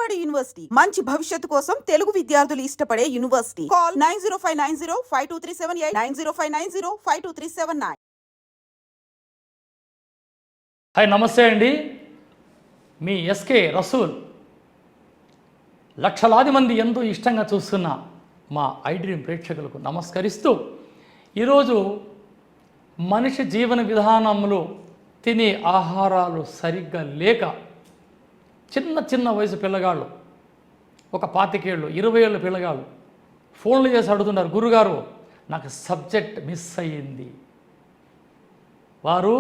బాలబడి యూనివర్సిటీ మంచి భవిష్యత్తు కోసం తెలుగు విద్యార్థులు ఇష్టపడే యూనివర్సిటీ. కాల్ 9059052378 9059052379. హాయ్, నమస్తే అండి. మీ ఎస్కే రసూల్. లక్షలాది మంది ఎంతో ఇష్టంగా చూస్తున్న మా ఐడ్రీమ్ ప్రేక్షకులకు నమస్కరిస్తూ, ఈరోజు మనిషి జీవన విధానంలో తినే ఆహారాలు సరిగ్గా లేక చిన్న వయసు పిల్లగాళ్ళు, ఒక 25 ఏళ్ళు 20 ఏళ్ళ పిల్లగాళ్ళు ఫోన్లు చేసి అడుగుతున్నారు, గురుగారు నాకు సబ్జెక్ట్ మిస్ అయ్యింది. వారు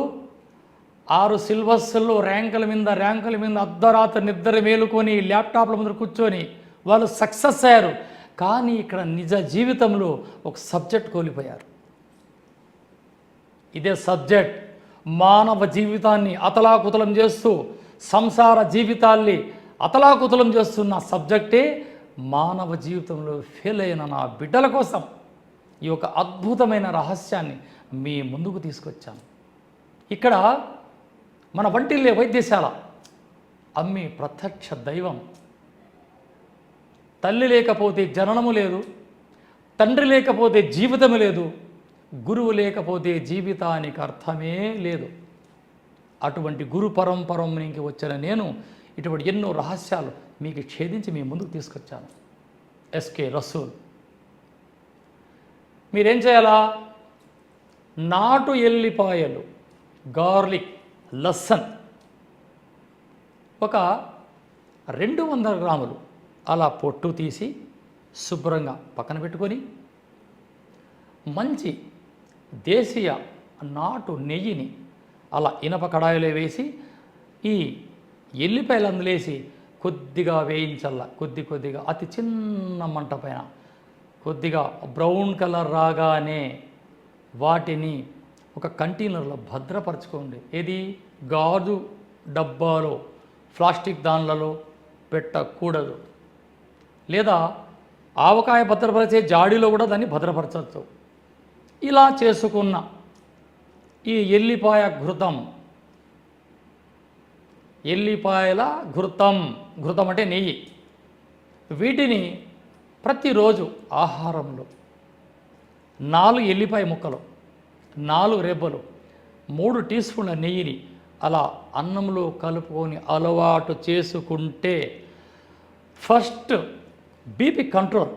6 సిలబస్లో ర్యాంకుల మీద అర్ధరాత్రి నిద్ర మేలుకొని ల్యాప్టాప్ల ముందు కూర్చొని వాళ్ళు సక్సెస్ అయ్యారు. కానీ ఇక్కడ నిజ జీవితంలో ఒక సబ్జెక్ట్ కోల్పోయారు. ఇదే సబ్జెక్ట్ మానవ జీవితాన్ని అతలాకుతలం చేస్తూ, సంసార జీవితాల్ని అతలాకుతలం చేస్తున్న సబ్జెక్టే మానవ జీవితంలో ఫెయిల్ అయిన నా బిడ్డల కోసం ఈ యొక్క అద్భుతమైన రహస్యాన్ని మీ ముందుకు తీసుకొచ్చాను. ఇక్కడ మన వంటిల్లే వైద్యశాల అమ్మి ప్రత్యక్ష దైవం. తల్లి లేకపోతే జననము లేదు, తండ్రి లేకపోతే జీవితము లేదు, గురువు లేకపోతే జీవితానికి అర్థమే లేదు. అటువంటి గురు పరంపరకి వచ్చిన నేను ఇటువంటి ఎన్నో రహస్యాలు మీకు ఛేదించి మీ ముందుకు తీసుకొచ్చాను. ఎస్కే రసూల్. మీరేం చేయాలా? నాటు ఎల్లిపాయలు, గార్లిక్, లస్సన్ ఒక 200 గ్రాములు అలా పొట్టు తీసి శుభ్రంగా పక్కన పెట్టుకొని, మంచి దేశీయ నాటు నెయ్యిని అలా ఇనప కడాయిలో వేసి ఈ ఎల్లిపాయలు అందులేసి కొద్దిగా వేయించల్లా, కొద్దిగా అతి చిన్న మంట పైన కొద్దిగా బ్రౌన్ కలర్ రాగానే వాటిని ఒక కంటైనర్లో భద్రపరచుకోండి. ఏది? గాజు డబ్బాలో, ప్లాస్టిక్ దాన్లలో పెట్టకూడదు. లేదా ఆవకాయ భద్రపరిచే జాడీలో కూడా దాన్ని భద్రపరచవచ్చు. ఇలా చేసుకున్న ఈ ఎల్లిపాయ ఘృతం, ఎల్లిపాయల ఘృతం అంటే నెయ్యి, వీటిని ప్రతిరోజు ఆహారంలో 4 ఎల్లిపాయ ముక్కలు, 4 రెబ్బలు, 3 టీ స్పూన్ల నెయ్యిని అలా అన్నంలో కలుపుకొని అలవాటు చేసుకుంటే ఫస్ట్ బీపీ కంట్రోల్,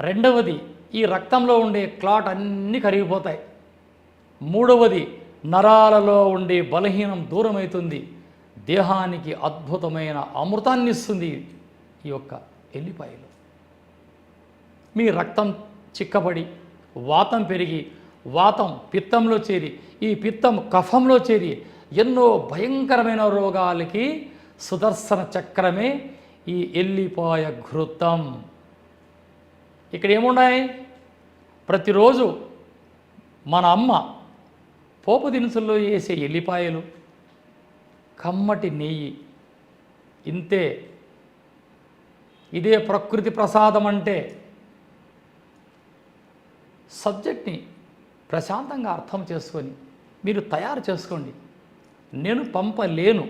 రెండవది ఈ రక్తంలో ఉండే క్లాట్ అన్నీ కరిగిపోతాయి, మూడవది నరాలలో ఉండే బలహీనం దూరమవుతుంది, దేహానికి అద్భుతమైన అమృతాన్ని ఇస్తుంది ఈ యొక్క ఎల్లిపాయలు. మీ రక్తం చిక్కబడి వాతం పెరిగి, వాతం పిత్తంలో చేరి, ఈ పిత్తం కఫంలో చేరి ఎన్నో భయంకరమైన రోగాలకి సుదర్శన చక్రమే ఈ ఎల్లిపాయ ఘృతం. ఇక్కడ ఏమున్నాయి? ప్రతిరోజు మన అమ్మ పోపు దినుసుల్లో వేసే ఎల్లిపాయలు, కమ్మటి నెయ్యి, ఇంతే. ఇదే ప్రకృతి ప్రసాదం అంటే. సబ్జెక్ట్ని ప్రశాంతంగా అర్థం చేసుకొని మీరు తయారు చేసుకోండి. నేను పంపలేను,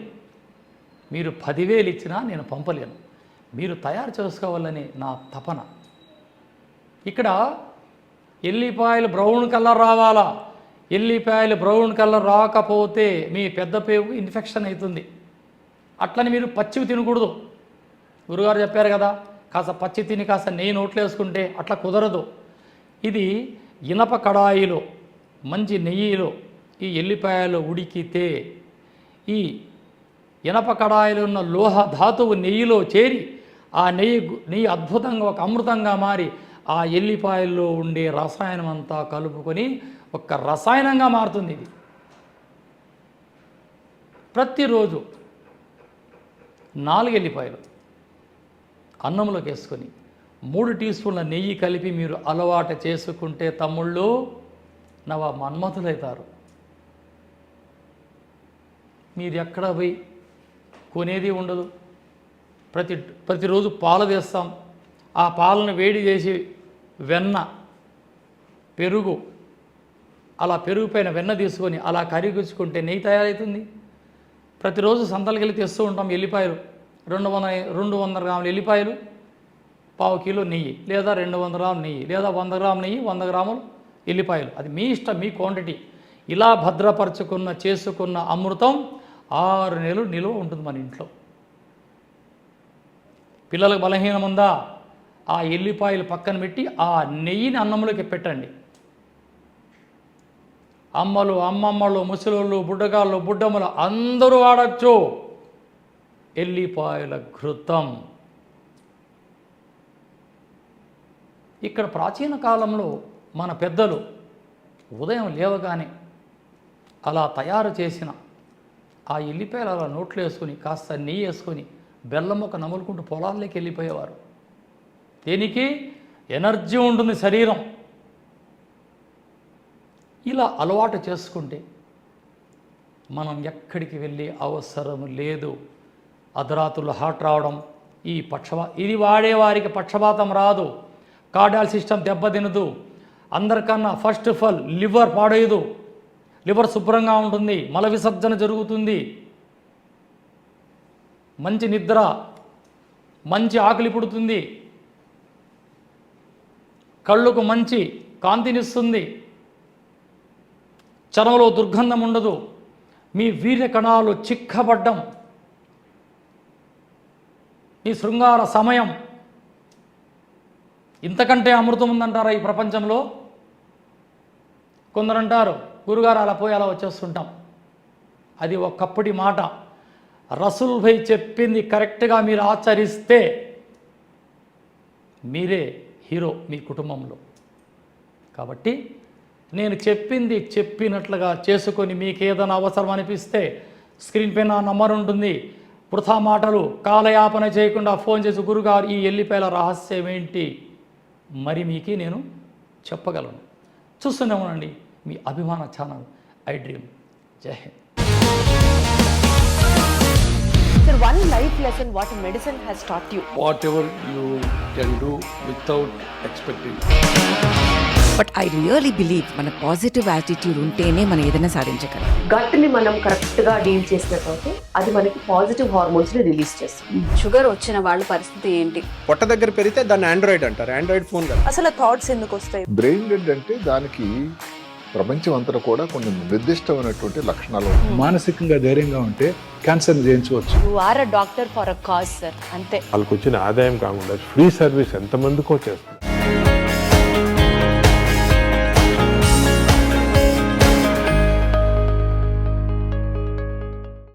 మీరు 10,000 ఇచ్చినా నేను పంపలేను, మీరు తయారు చేసుకోవాలని నా తపన. ఇక్కడ ఎల్లిపాయలు బ్రౌన్ కలర్ రావాలా. ఎల్లిపాయలు బ్రౌన్ కలర్ రాకపోతే మీ పెద్ద పేగు ఇన్ఫెక్షన్ అవుతుంది. అట్లని మీరు పచ్చివి తినకూడదు. గురుగారు చెప్పారు కదా, కాస్త పచ్చి తిని కాస్త నెయ్యి నోట్లో వేసుకుంటే అట్లా కుదరదు. ఇది ఇనప కడాయిలో మంచి నెయ్యిలో ఈ ఎల్లిపాయలు ఉడికితే ఈ ఇనప కడాయిలో ఉన్న లోహ ధాతువు నెయ్యిలో చేరి ఆ నెయ్యి అద్భుతంగా ఒక అమృతంగా మారి ఆ ఎల్లిపాయల్లో ఉండే రసాయనం అంతా కలుపుకొని ఒక రసాయనంగా మారుతుంది. ఇది ప్రతిరోజు 4 ఎల్లిపాయలు అన్నంలోకి వేసుకొని 3 టీ స్పూన్ల నెయ్యి కలిపి మీరు అలవాటు చేసుకుంటే తమ్ముళ్ళు నవ మన్మథులవుతారు. మీరు ఎక్కడ పోయి కొనేది ఉండదు. ప్రతిరోజు పాలు తెస్తాం. ఆ పాలను వేడి చేసి వెన్న, పెరుగు, అలా పెరుగు పైన వెన్న తీసుకొని అలా కరిగించుకుంటే నెయ్యి తయారవుతుంది. ప్రతిరోజు సంతలకు వెళ్ళి తెస్తూ ఉంటాం ఎల్లిపాయలు. 200 గ్రాముల ఎల్లిపాయలు, పావు కిలో నెయ్యి, లేదా 200 గ్రాముల నెయ్యి, లేదా 100 గ్రాముల నెయ్యి, 100 గ్రాములు ఎల్లిపాయలు. అది మీ ఇష్టం, మీ క్వాంటిటీ. ఇలా చేసుకున్న అమృతం 6 నెలలు నిలువ ఉంటుంది మన ఇంట్లో. పిల్లలకు బలహీనం ఉందా, ఆ ఎల్లిపాయలు పక్కన పెట్టి ఆ నెయ్యిని అన్నంలోకి పెట్టండి. అమ్మలు, అమ్మమ్మలు, ముసలోళ్ళు, బుడ్డగాళ్ళు, బుడ్డమ్మలు అందరూ వాడచ్చు ఎల్లిపాయల ఘృతం. ఇక్కడ ప్రాచీన కాలంలో మన పెద్దలు ఉదయం లేవగానే అలా తయారు చేసిన ఆ ఎల్లిపాయలు అలా నోట్లో వేసుకొని కాస్త నెయ్యి వేసుకొని బెల్లం ఒక నములుకుంటూ పొలాల్లోకి వెళ్ళిపోయేవారు. దేనికి? ఎనర్జీ ఉంటుంది శరీరం. ఇలా అలవాటు చేసుకుంటే మనం ఎక్కడికి వెళ్ళే అవసరం లేదు. అర్ధరాత్రులు హార్ట్ రావడం, ఇది వాడేవారికి పక్షపాతం రాదు, కార్డియాల్ సిస్టమ్ దెబ్బతినదు. అందరికన్నా ఫస్ట్ ఆఫ్ ఆల్ లివర్ పాడేయదు, లివర్ శుభ్రంగా ఉంటుంది, మల విసర్జన జరుగుతుంది, మంచి నిద్ర, మంచి ఆకలి పుడుతుంది, కళ్ళకు మంచి కాంతినిస్తుంది, చర్మంలో దుర్గంధం ఉండదు, మీ వీర్య కణాలు చిక్కబడ్డం, మీ శృంగార సమయం. ఇంతకంటే అమృతం ఉందంటారా ఈ ప్రపంచంలో? కొందరు అంటారు, గురుగారు అలా పోయి అలా వచ్చేస్తుంటాం. అది ఒకప్పటి మాట. రసూల్ భాయ్ చెప్పింది కరెక్ట్గా మీరు ఆచరిస్తే మీరే హీరో మీ కుటుంబంలో. కాబట్టి నేను చెప్పింది చెప్పినట్లుగా చేసుకొని మీకు ఏదైనా అవసరం అనిపిస్తే స్క్రీన్ పైన నంబర్ ఉంటుంది. వృథా మాటలు కాలయాపన చేయకుండా ఫోన్ చేసి, గురుగారు ఈ ఎల్లిపాయల రహస్యం ఏంటి, మరి మీకు నేను చెప్పగలను. చూస్తూనే ఉండండి మీ అభిమాన ఛానల్ ఐ డ్రీమ్. జై Hind. Sir, one life lesson what medicine has taught you. Whatever you can do without expecting. But I really believe మన పాజిటివ్ యాటిట్యూడ్ ఉంటేనే మనం ఏదైనా సాధించగలం. గట్ని మనం కరెక్ట్గా డీల్ చేసినట్లయితే అది మనకి పాజిటివ్ హార్మోన్స్ని రిలీజ్ చేస్తుంది. షుగర్ వచ్చిన వాళ్ళ పరిస్థితి ఏంటి? పొట్ట దగ్గర పెరిగితే దాన్ని ఆండ్రాయిడ్ అంటారు, ఆండ్రాయిడ్ ఫోన్ కదా. అసలు థాట్స్ ఎందుకు వస్తాయి? బ్రెయిన్ డెడ్ అంటే దానికి ప్రపంచం అంతా కూడా కొన్ని నిర్దిష్టమైనటువంటి లక్షణాలు ఉన్నాయి. మానసికంగా ధైర్యంగా ఉంటే క్యాన్సర్ జయించవచ్చు. You are a doctor for a cause sir, అంతే. వాళ్ళకి వచ్చిన ఆదాయం కాకుండా ఫ్రీ సర్వీస్ ఎంతమందికో చేస్తుంది.